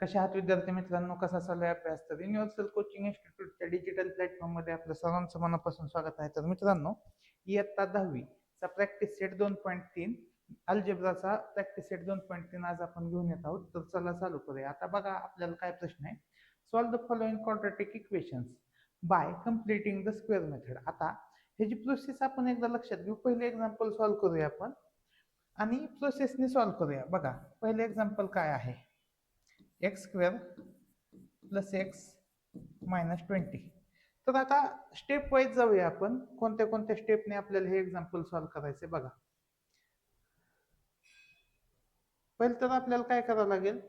कशा आहात विद्यार्थी मित्रांनो, कसा चालू आहे अभ्यास? तर युनिव्हर्सल कोचिंग इन्स्टिट्यूटच्या डिजिटल प्लॅटफॉर्ममध्ये आपलं सर्वांचं मनापासून स्वागत आहे. तर मित्रांनो, इयत्ता 10वीचा प्रॅक्टिस सेट 2.3 अल्जेब्राचा प्रॅक्टिस सेट 2.3 आज आपण घेऊन येत आहोत. तर चला चालू करूया. आता बघा आपल्याला काय प्रश्न आहे. Solve the following quadratic equations by completing the square method. आता ह्याची प्रोसेस आपण एकदा लक्षात घेऊ. पहिले एक्झाम्पल सॉल्व करूया आपण आणि प्रोसेसने सॉल्व करूया. बघा पहिले एक्झाम्पल काय आहे, x square plus x minus 20. तर आता स्टेप वाईज जाऊया आपण, कोणत्या कोणत्या स्टेपने आपल्याला हे एक्झाम्पल सॉल्व करायचे. बघा पहिले तर आपल्याला काय करावं लागेल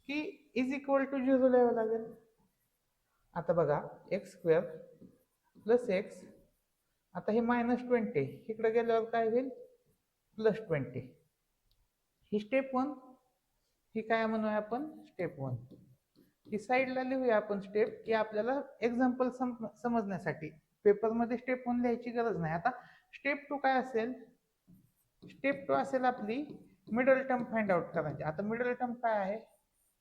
की इज इक्वल टू 0 लिहावं लागेल. आता बघा एक्स स्क्वेअर प्लस एक्स, आता हे -20 इकडे गेल्यावर काय होईल +20. ही स्टेप 1, ही काय म्हणूया आपण स्टेप 1. ही साईडला लिहूया आपण स्टेप, की आपल्याला एक्झाम्पल समजण्यासाठी. पेपरमध्ये स्टेप 1 लिहायची गरज नाही. आता स्टेप 2 काय असेल, स्टेप 2 असेल आपली मिडल टर्म फाइंड आउट करायची. आता मिडल टर्म काय आहे,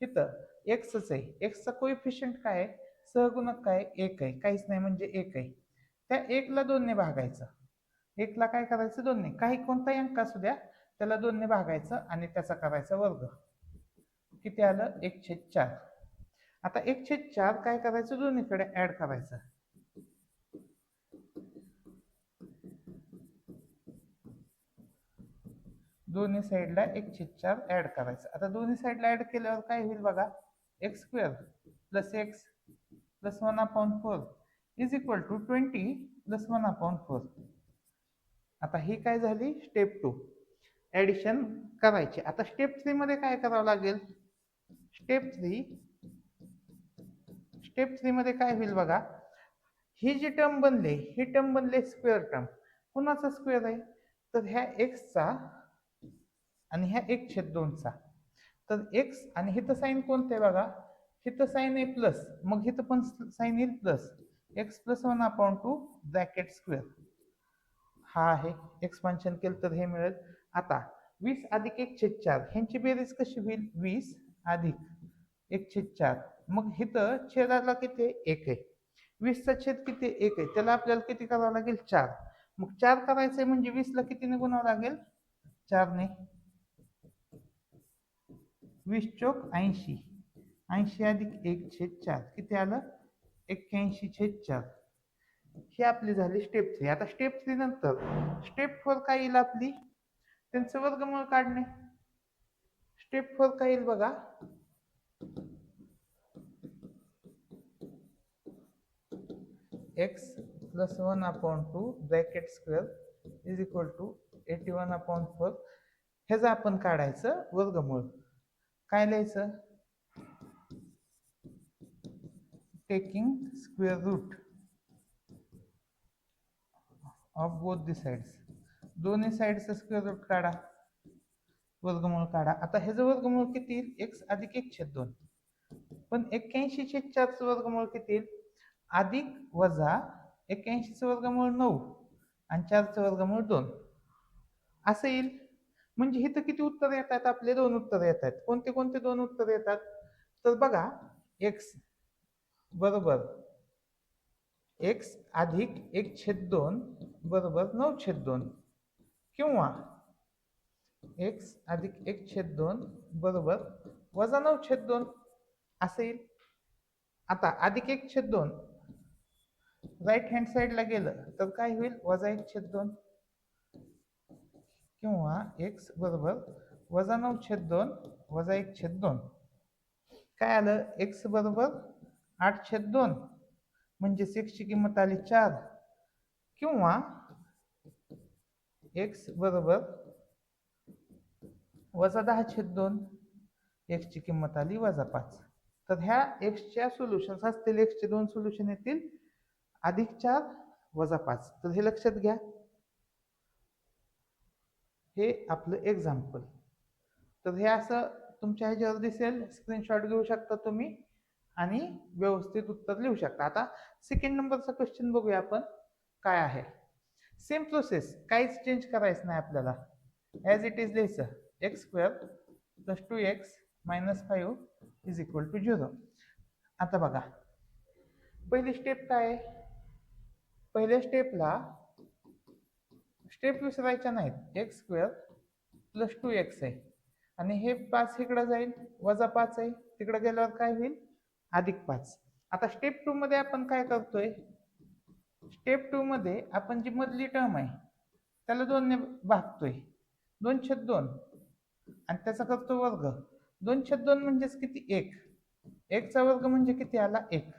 तिथं एक्सच आहे. एक्सचा कोइफिशियंट काय आहे, सहगुणक काय 1 आहे, काहीच नाही म्हणजे 1 आहे. त्या 1 ला 2 ने भागायचं. 1 ला काय करायचं 2 ने, काही कोणताही अंक असू द्या त्याला 2 ने भागायचं आणि त्याचा करायचा वर्ग. किती आलं 1/4. आता 1/4 काय करायचं, दोन्हीकडे ऍड करायचं. दोन्ही साईडला 1/4 ऍड करायचं. आता दोन्ही साईडला ऍड केल्यावर काय होईल बघा, x square plus x plus 1/4 is equal to 20 plus 1/4. आता ही काय झाली स्टेप 2, ऍडिशन करायची. आता स्टेप 3 मध्ये काय करावं लागेल, स्टेप 3 मध्ये काय होईल बघा, ही जी टर्म बनले, ही टर्म बनले स्क्वेअर टर्म. कुणाचा स्क्वेअर आहे, तर ह्या एक्सचा आणि ह्या 1/2चा. तर एक्स आणि हिथं साईन कोणतं आहे बघा, हिथं साईन आहे प्लस, मग हिथं पण साईन येईल plus. X plus 1/2 bracket square. हा आहे एक्सपान्शन केलं तर हे मिळेल. आता 20 अधिक 1/4 ह्यांची बेरीज कशी होईल, 20 अधिक 1/4. मग इथं छेदाला किती 1 आहे, 20 चा छेद किती 1 आहे, त्याला आपल्याला किती करावं लागेल 4. मग 4 करायचंय म्हणजे 20 ला कितीने गुणावं लागेल 4 ने. 20 चोक 80, 80 अधिक 1/4 किती आलं 81/4. ही आपली झाली स्टेप 3. आता स्टेप 3 नंतर स्टेप 4 काय येईल आपली, त्यांचं वर्गमूळ काढणे. स्टेप 4 काय येईल बघा, x plus 1/2 bracket square is equal to 81/4. ह्याचं आपण काढायचं वर्गमूळ. काय लिहायचं, taking square root of both the sides. दोन्ही साइडचं स्क्वेअर रूट काढा, वर्गमूळ काढा. आता ह्याचं वर्गमूळ किती येईल, एक्स अधिक 1/2. पण 81/4चं वर्गमूळ किती येईल, अधिक वजा 81चं वर्गमूळ 9 आणि 4चं वर्गमूळ 2 असं येईल. म्हणजे इथं किती उत्तर येतात आपले, 2 उत्तर येतात. कोणते कोणते 2 उत्तर येतात, तर बघा एक्स बरोबर एक्स अधिक 1/2 बरोबर 9/2 किंवा एक्स अधिक 1/2 बरोबर वजा 9/2 असं येईल. आता अधिक 1/2 राईट हँड साईडला गेलं तर काय होईल, वजा 1/2 किंवा एक्स बरोबर वजा 9/2 वजा 1/2. काय आलं, एक्स बरोबर 8/2 म्हणजे एक्सची किंमत आली 4 किंवा एक्स बरोबर वजा 10/2 एक्सची किंमत आली वजा 5. तर ह्या एक्सच्या सोल्युशन्स असतील, एक्सचे 2 सोल्युशन येतील, अधिक 4 वजा 5. तर हे लक्षात घ्या, हे आपलं एक्झाम्पल. तर हे असं तुमच्या ह्याच्यावर दिसेल, स्क्रीनशॉट घेऊ शकता तुम्ही आणि व्यवस्थित उत्तर लिहू शकता. आता सेकंड नंबरचा क्वेश्चन बघूया आपण काय आहे. सेम प्रोसेस, काहीच चेंज करायचं नाही आपल्याला, ॲज इट इज लिहायचं. X square plus 2x minus 5 is equal to 0. आता बघा पहिली स्टेप काय आहे, पहिल्या स्टेपला स्टेप विसरायच्या नाहीत. एक्स स्क्वेअर प्लस 2x आहे आणि हे 5 इकडे जाईल, वजा 5 आहे, तिकडे गेल्यावर काय होईल, अधिक 5. आता स्टेप 2 मध्ये आपण काय करतोय, स्टेप 2 मध्ये आपण जी मधली टर्म आहे त्याला 2 ने भागतोय, 2/2 आणि त्याचा करतो वर्ग. 2/2 म्हणजेच किती, 1. 1 चा वर्ग म्हणजे किती आला, 1.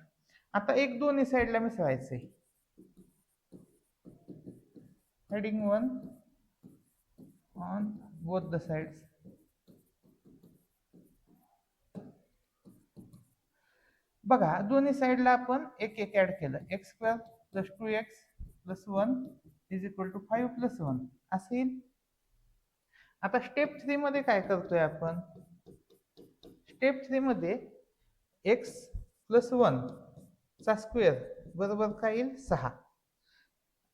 आता 1 दोन्ही साईडला मिसळायचंय. Adding 1 on both the sides. बघा दोन्ही साईडला आपण 1 1 ऍड केलं. X square plus 2x plus 1 is equal to 5 plus 1 असं येईल. आता स्टेप 3 मध्ये काय करतोय आपण, स्टेप 3 मध्ये x प्लस 1 चा स्क्वेअर बरोबर काय येईल, 6.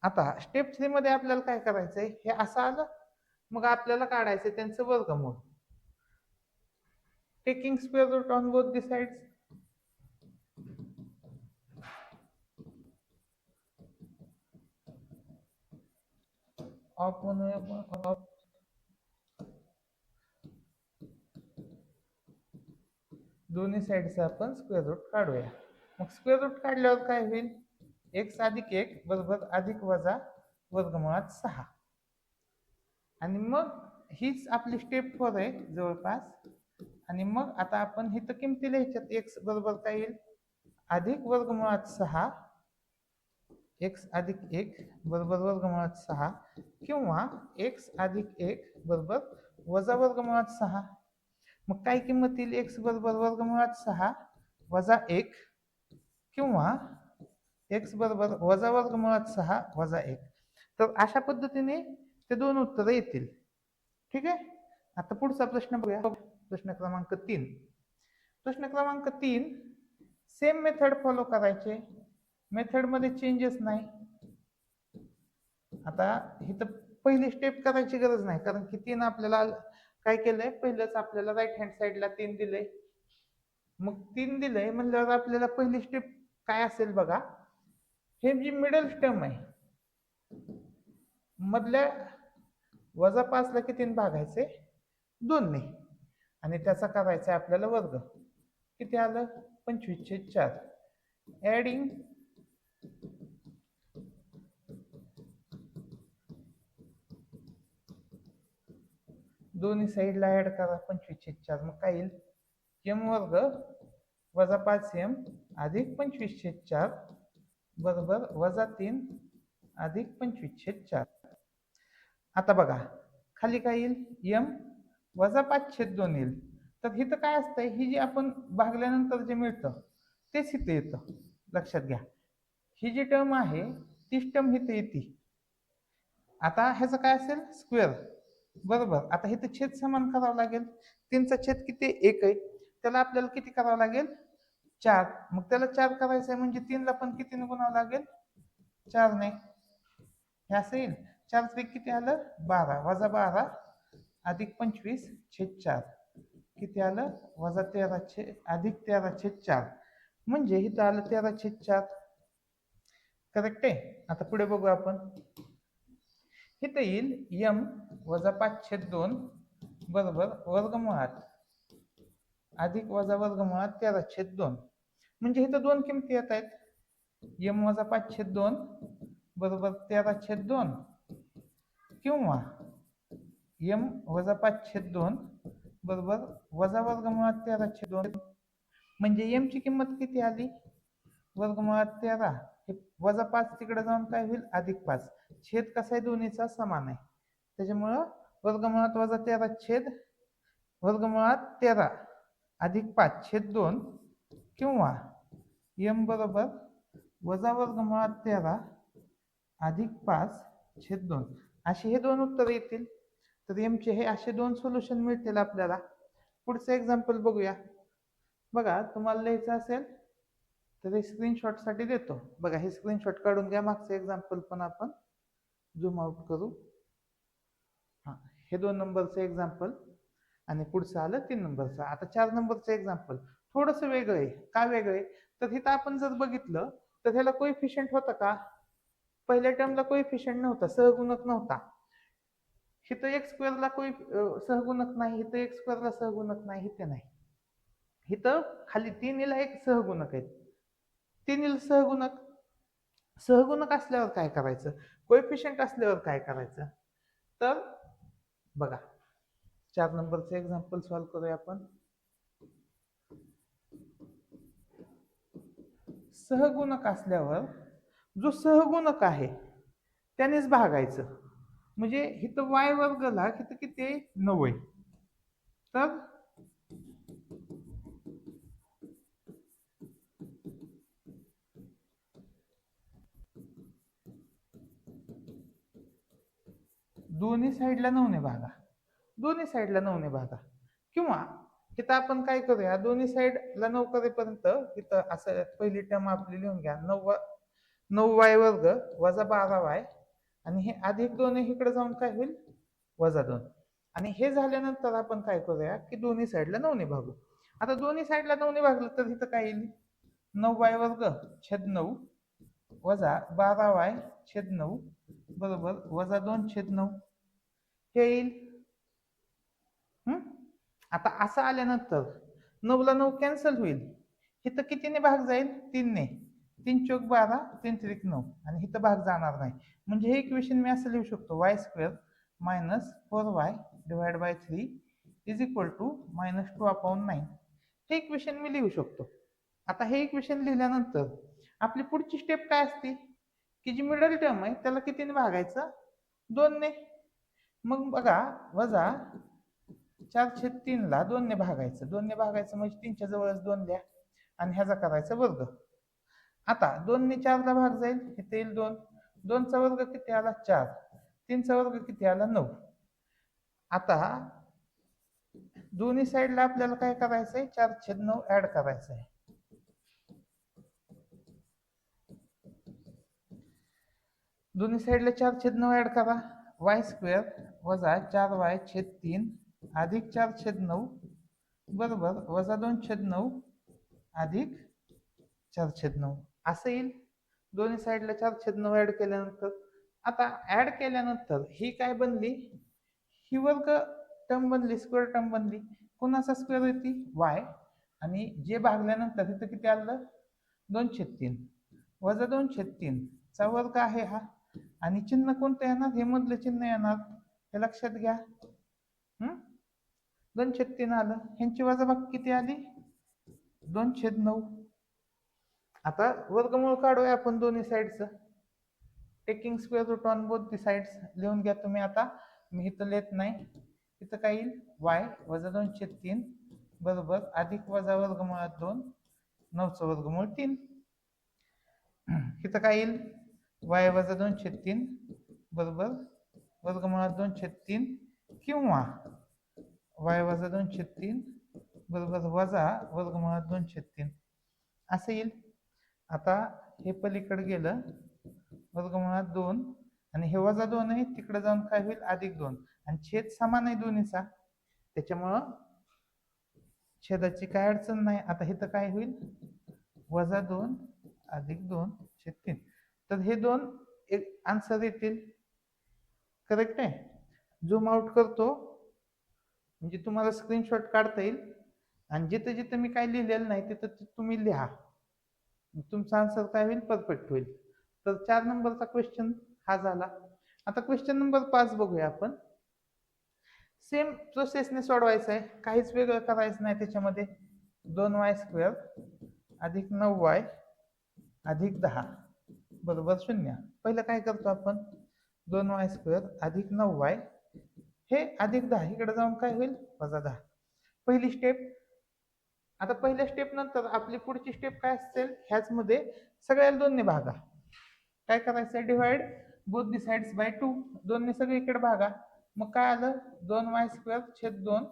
आता स्टेप 3 मध्ये आपल्याला काय करायचंय, हे असं आलं, मग आपल्याला काढायचं त्यांचं वर्गमूळ. Taking square root on both the sides. Of म्हणूया, ऑफ दोन्ही साइडचा आपण स्क्वेअर रूट काढूया. मग स्क्वेअर रूट काढल्यावर काय होईल, x अधिक 1 बरोबर अधिक वजा वर्गमुळात 6. आणि मग हीच आपली स्टेप 4 आहे जवळपास. आणि मग आता आपण इथं किमती लिहायच्यात. x बरोबर काय येईल, अधिक वर्गमुळात 6, x अधिक 1 बरोबर वर्गमुळात 6, किंवा x अधिक 1 बरोबर वजा वर्गमुळात 6. मग काय किंमत येईल, x बरोबर वर्गमुळात 6 वजा 1 किंवा x बरोबर वजा वर्गमुळात 6 वजा 1. तर अशा पद्धतीने ते दोन उत्तरं येतील. ठीक आहे. आता पुढचा प्रश्न बघूया, प्रश्न क्रमांक 3. प्रश्न क्रमांक 3, सेम मेथड फॉलो करायचे, मेथड मध्ये चेंजेस नाही. आता इथं पहिली स्टेप करायची गरज नाही, कारण की 3 आपल्याला काय केलंय, पहिलंच आपल्याला राईट हँड साइडला 3 दिलंय. मग 3 दिलंय म्हणल्यावर आपल्याला पहिली स्टेप काय असेल बघा, हे जी मिडल टर्म आहे मधल्या वजा 5 ला कितीने भागायचे, 2 ने, आणि त्याचा करायचा आपल्याला वर्ग. किती आलं, 25/4. ऍडिंग दोन्ही साईडला ऍड करा 25/4. मग काय येईल, m वर्ग वजा 5m अधिक 25/4 बरोबर वजा 3 अधिक 25/4. आता बघा खाली काय येईल, m वजा 5/2 येईल. तर इथं काय असतंय, ही जी आपण भागल्यानंतर जे मिळतं तेच इथे येतं, लक्षात घ्या. ही जी टर्म आहे तीच टर्म इथे येते. आता ह्याचं काय असेल, स्क्वेअर बरोबर. आता इथं छेद समान करावं लागेल. 3चा छेद किती, 1 आहे, त्याला आपल्याला किती करावं लागेल, 4. मग त्याला 4 करायचं आहे म्हणजे 3 ला पण कितीने गुणावं लागेल, 4 ने. हे असं येईल, 4 3 किती आलं, 12 वजा 12 अधिक 25/4 किती आलं, वजा 13 अधिक 13/4 म्हणजे इथं आलं 13/4. करेक्ट आहे. आता पुढे बघू आपण, इथं येईल m वजा 5/2 बरोबर वर्गमुळात अधिक वजा वर्गमुळात 13/2. म्हणजे इथं दोन किमती येत आहेत, m वजा 5/2 बरोबर 13/2 किंवा m वजा 5/2 बरोबर वजा वर्गमुळात 13/2. म्हणजे m ची किंमत किती आली, वर्गमुळात 13, वजा 5 तिकडे जाऊन काय होईल, अधिक 5. छेद कसा आहे, दोन्हीचा समान आहे, त्याच्यामुळं वर्गमुळात वजा 13 छेद वर्गमुळात 13 अधिक 5/2 किंवा m बरोबर वजा वर्गमुळात 13 अधिक 5/2 असे हे दोन उत्तर येतील. तर m चे हे असे दोन सोल्युशन मिळतील आपल्याला. पुढचं एक्झाम्पल बघूया. बघा तुम्हाला लिहायचं असेल तर हे स्क्रीनशॉट साठी देतो. बघा हे स्क्रीनशॉट काढून घ्या, मागचं एक्झाम्पल पण आपण झूम आउट करू. हा, हे 2 नंबरचं एक्झाम्पल आणि पुढचं आलं 3 नंबरचं. आता 4 नंबरचं एक्झाम्पल, थोडस वेगळं आहे. का वेगळं आहे? तर इथं आपण जर बघितलं तर ह्याला कोइफिशियंट होता का? पहिल्या टर्मला कोइफिशियंट नव्हता, सहगुणक नव्हता. इथं एक्स स्क्वेअरला सहगुणक नाही, इथं एक्स स्क्वेअरला सहगुणक नाही, इथं नाही. इथं खाली तिन्हीला एक सहगुणक आहेत. तिन्हीला सहगुणक सहगुणक असल्यावर काय करायचं? कोएफिशियंट असल्यावर काय करायचं? तर बघा, 4 नंबरचं एक्झाम्पल सॉल्व करूया आपण. सहगुणक असल्यावर जो सहगुणक आहे त्यानेच भागायचं. म्हणजे इथं वाय वर्गला इथं किती आहे? 9 आहे. तर दोन्ही साईडला 9 ने भागा, दोन्ही साईडला 9 ने भागा. किंवा इथं आपण काय करूया, दोन्ही साईडला 9 करेपर्यंत इथं असं पहिली टर्म आपली लिहून घ्या. 9y वर्ग वजा 12y आणि हे अधिक 2 इकडे जाऊन काय होईल? वजा 2. आणि हे झाल्यानंतर आपण काय करूया की दोन्ही साईडला 9 ने भागू. आता दोन्ही साईडला 9 ने भागलं तर इथं काय येईल? 9y वर्ग छेद 9 वजा 12y छेद 9 बरोबर वजा 2 छेद 9 हे येईल. आता असं आल्यानंतर 9 ला 9 कॅन्सल होईल. इथं कितीने भाग जाईल? 3 ने. 3 चौक 12, 3 त्रिक 9 आणि इथं भाग जाणार नाही. म्हणजे हे इक्वेशन मी असं लिहू शकतो, y square minus 4y divide by 3 is equal to minus 2/9. हे इक्वेशन मी लिहू शकतो. आता हे इक्वेशन लिहिल्यानंतर आपली पुढची स्टेप काय असते की जी मिडल टर्म आहे त्याला कितीने भागायचं? 2 ने. मग बघा, वजा 4/3 ला 2 ने भागायचं. 2 ने भागायचं म्हणजे 3च्या जवळच 2 द्या आणि ह्याचा करायचा वर्ग. आता 2 ने 4 ला भाग जाईल, इथे येईल 2. 2 चा वर्ग किती आला? 4. 3 चा वर्ग किती आला? 9. आता दोन्ही साईडला आपल्याला काय करायचंय? 4/9 ऍड करायचं आहे. दोन्ही साईडला 4/9 ऍड करा. y स्क्वेअर वजा 4y छेद 3 अधिक 4/9 बरोबर वजा 2/9 अधिक 4/9 असं येईल. दोन्ही साईडला 4/9 ऍड केल्यानंतर आता ऍड केल्यानंतर ही काय बनली? ही वर्ग टर्म बनली, स्क्वेअर टर्म बनली. कोणाचा स्क्वेअर येते? y. आणि जे भागल्यानंतर इथं किती आलं? 2/3 वजा 2/3 चा वर्ग आहे हा. आणि चिन्ह कोणतं येणार? हे मधलं चिन्ह येणार, हे लक्षात घ्या. 2/3 आलं. ह्यांची वजाबाकी किती आली? 2/9. आता वर्गमूळ काढूया आपण दोन्ही साईडचं. Taking square root on both the sides लिहून घ्या तुम्ही. आता मी इथं लिहित नाही. इथं काय येईल? y वजा 2/3 बरोबर अधिक वजा वर्गमुळात 2 9चं वर्गमूळ 3. इथं काय येईल? y वजा 2/3 बरोबर वर्गमुळात 2/3 किंवा y वजा 2/3 बरोबर वजा वर्गमुळात 2/3 असं येईल. आता हे पलीकडे गेलं, वर्गमुळात 2 आणि हे वजा 2 आहे, तिकडे जाऊन काय होईल? अधिक 2. आणि छेद समान आहे दोन्हीचा, त्याच्यामुळं छेदाची काय अडचण नाही. आता इथं काय होईल? वजा 2 अधिक 2/3. तर हे दोन एक आन्सर येतील. करेक्ट आहे. झूम आउट करतो म्हणजे तुम्हाला स्क्रीनशॉट काढता येईल आणि जिथे जिथे मी काय लिहिलेलं नाही तिथं तुम्ही लिहा. तुमचा आन्सर काय होईल? परफेक्ट होईल. तर 4 नंबरचा क्वेश्चन हा झाला. आता क्वेश्चन नंबर 5 बघूया आपण. सेम प्रोसेसने सोडवायचं आहे, काहीच वेगळं करायचं नाही त्याच्यामध्ये. 2y स्क्वेअर अधिक 9y अधिक 10 बरोबर 0. पहिलं काय करतो आपण? 2y स्क्वेअर अधिक 9y हे अधिक 10 इकडे जाऊन काय होईल? वजा 10. पहिली स्टेप. आता पहिल्या स्टेप नंतर आपली पुढची स्टेप काय असेल? ह्याच मध्ये सगळ्याला 2 ने भागा. काय करायचं? Divide both the sides by 2. 2 ने सगळीकडे भागा. मग काय आलं? 2y स्क्वेअर छेद 2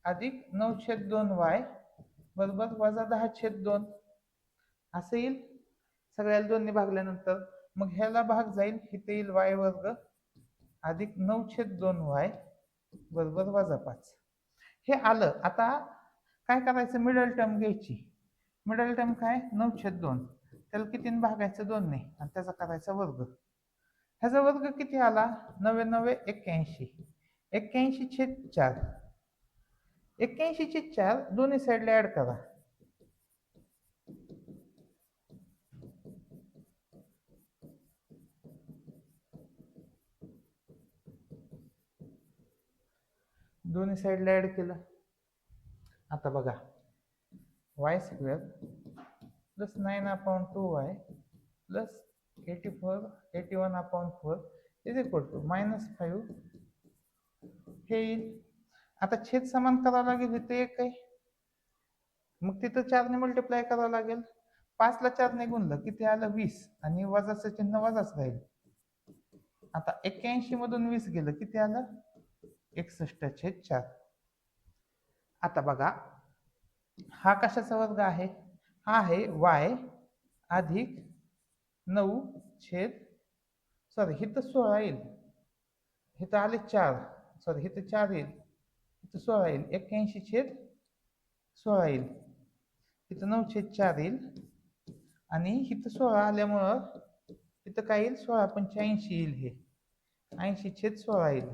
अधिक 9/2y बरोबर वजा 10/2 असं येईल सगळ्याला 2 ने भागल्यानंतर. मग ह्याला भाग जाईल, इथे येईल y वर्ग अधिक 9/2y बरोबर वजा 5. हे आलं. आता काय करायचं, मिडल टर्म घ्यायची. मिडल टर्म काय, 9/2. त्याला कितीने भागायचं, 2 ने, आणि त्याचा करायचा वर्ग. ह्याचा वर्ग किती आला, 9 81. 81/4. 81/4 दोन्ही साईडला ऍड करा. दोन्ही साईडला ऍड केलं. आता बघा, y² plus 9/2y plus 81/4 is equal to -5 हे येईल. आता छेद समान करावं लागेल, इथे 1 आहे, मग तिथं 4 ने मल्टिप्लाय करावं लागेल. 5 ला 4 ने गुणलं किती आलं, 20, आणि वजाचं चिन्ह वजाच राहील. आता 81 मधून 20 गेलं किती आलं, 61/4. आता बघा, हा कशाचा वर्ग आहे, हा आहे y अधिक 9 सॉरी इथं 16 येईल, इथं आले 4, सॉरी इथं 4 येईल, इथं 16 येईल, 81/16 येईल, इथं 9/4 येईल, आणि इथं 16 आल्यामुळं इथं काय येईल, 16×5 येईल, हे 80/16 येईल,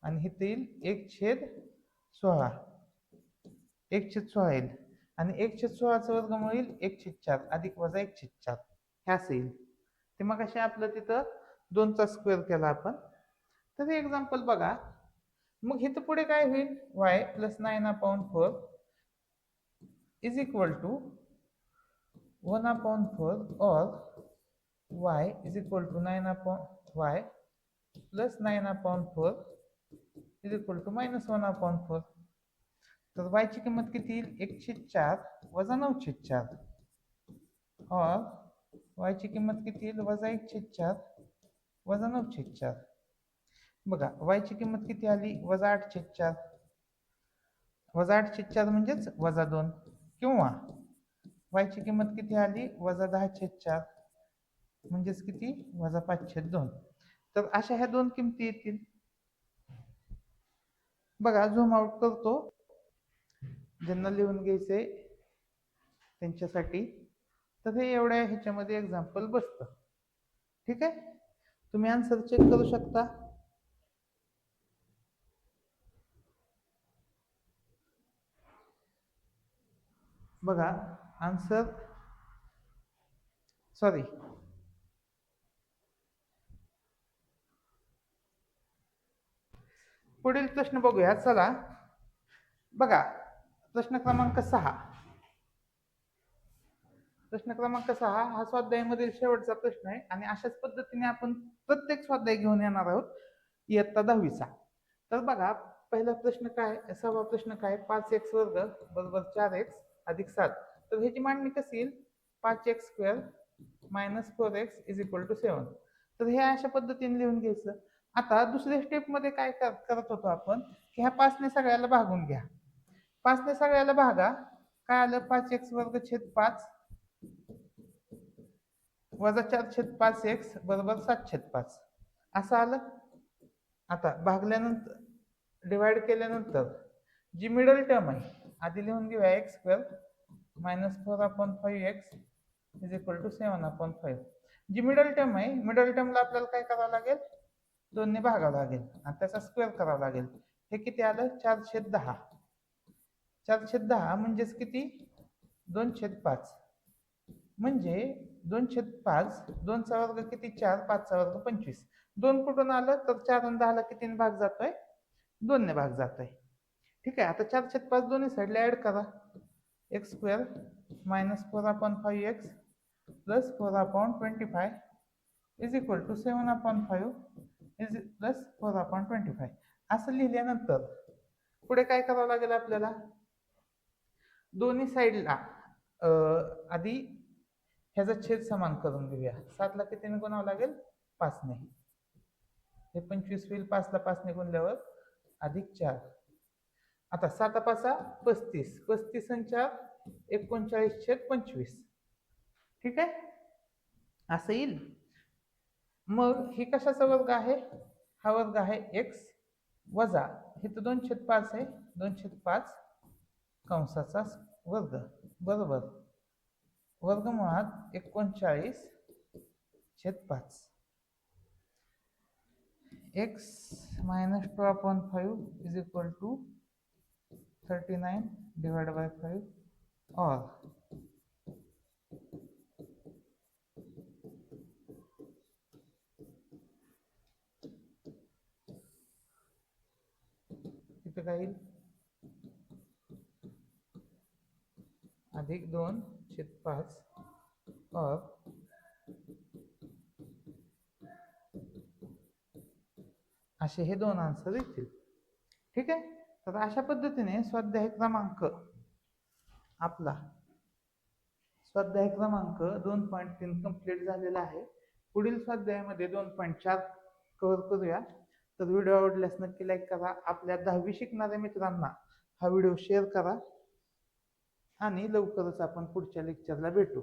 आणि इथं येईल 1/16, 1/16 येईल, आणि 1/16चं वर्गमूळ येईल 1/4 अधिक वजा 1/4 हे असं येईल. ते मग असे आपलं तिथं 2चा स्क्वेअर केला आपण. तर हे एक्झाम्पल बघा. मग इथं पुढे काय होईल, y plus 9/4 is equal to 1/4 और y is equal to y plus 9/4 is equal to -1/4. तर y ची किंमत किती येईल, 1/4 वजा 9/4, और y ची किंमत किती येईल, वजा 1/4 वजा 9/4. बघा, y ची किंमत किती आली, वजा 8/4. वजा 8/4 म्हणजेच वजा 2, किंवा y ची किंमत किती आली, वजा 10/4 म्हणजेच किती, वजा 5/2. तर अशा ह्या दोन किमती येतील. बघा, झूम आउट करतो, ज्यांना लिहून घ्यायचंय त्यांच्यासाठी. तर हे एवढ्या ह्याच्यामध्ये एक्झाम्पल बसतं. ठीक आहे, तुम्ही आन्सर चेक करू शकता. बघा आन्सर, सॉरी, पुढील प्रश्न बघूया, चला. बघा, प्रश्न क्रमांक 6. प्रश्न क्रमांक 6 हा स्वाध्यायामधील शेवटचा प्रश्न आहे, आणि अशाच पद्धतीने आपण प्रत्येक स्वाध्याय घेऊन येणार आहोत इयत्ता 10वीचा. तर बघा, पहिला प्रश्न काय, 6वा प्रश्न काय, 5x वर्ग बरोबर 4x अधिक 7. तर ह्याची मांडणी कशी येईल, 5x² minus 4x is equal to 7. तर हे अशा पद्धतीने लिहून घ्यायचं. आता दुसऱ्या स्टेप मध्ये काय करत होतो आपण, की ह्या 5 ने सगळ्याला भागून घ्या. 5 ने सगळ्याला भागा, काय आलं, 5x वर्ग छेद 5 वजा 4/5x बरोबर 7/5 असं आलं. आता भागल्यानंतर, डिवाइड केल्यानंतर जी मिडल टर्म आहे आधी लिहून घेऊया, x² minus 4/5x is equal to 7/5. जी मिडल टर्म आहे, मिडल टर्मला आपल्याला काय करावं लागेल, 2 ने भागावं लागेल, आणि त्याचा स्क्वेअर करावा लागेल. हे किती आलं, 4/10. 4/10 म्हणजेच किती, 2/5. म्हणजे 2/5, 2चा वर्ग किती, 4, 5चा वर्ग 25. 2 कुठून आलं, तर 4 आणि 10ला कितीने भाग जातोय, 2 ने भाग जातोय. ठीक आहे, आता 4/5 दोन्ही साईडला ऍड करा. x² minus 4/5x plus 4/25 is equal to 7/5 is plus 4/25 असं लिहिल्यानंतर पुढे काय करावं लागेल आपल्याला, दोन्ही साईडला आधी ह्याचा छेद समान करून घेऊया. 7 ला कितीने गुणावं लागेल, 5 ने. हे 25 होईल, 5 ला 5 ने गुणल्यावर अधिक 4. आता 7/5 35, 35 आणि 4 39/25. ठीक आहे, असं येईल. मग हे कशाचा वर्ग आहे, हा वर्ग आहे x वजा, हे तर 2/5 आहे, 2/5 कंसाचा वर्ग बरोबर वर्गमुळात 39/5 x -2/5 is equal to 39/5 or इथे काय येईल +2/5 और असे हे दोन आन्सर येतील. ठीक आहे. तर अशा पद्धतीने स्वाध्याय क्रमांक आपला स्वाध्याय क्रमांक 2.3 कंप्लीट झालेला आहे. पुढील स्वाध्यायामध्ये 2.4 कव्हर करूया. तर व्हिडिओ आवडल्यास नक्की लाईक करा. आपल्या 10वी शिकणाऱ्या मित्रांना हा व्हिडिओ शेअर करा आणि लवकरच आपण पुढच्या लेक्चरला भेटू.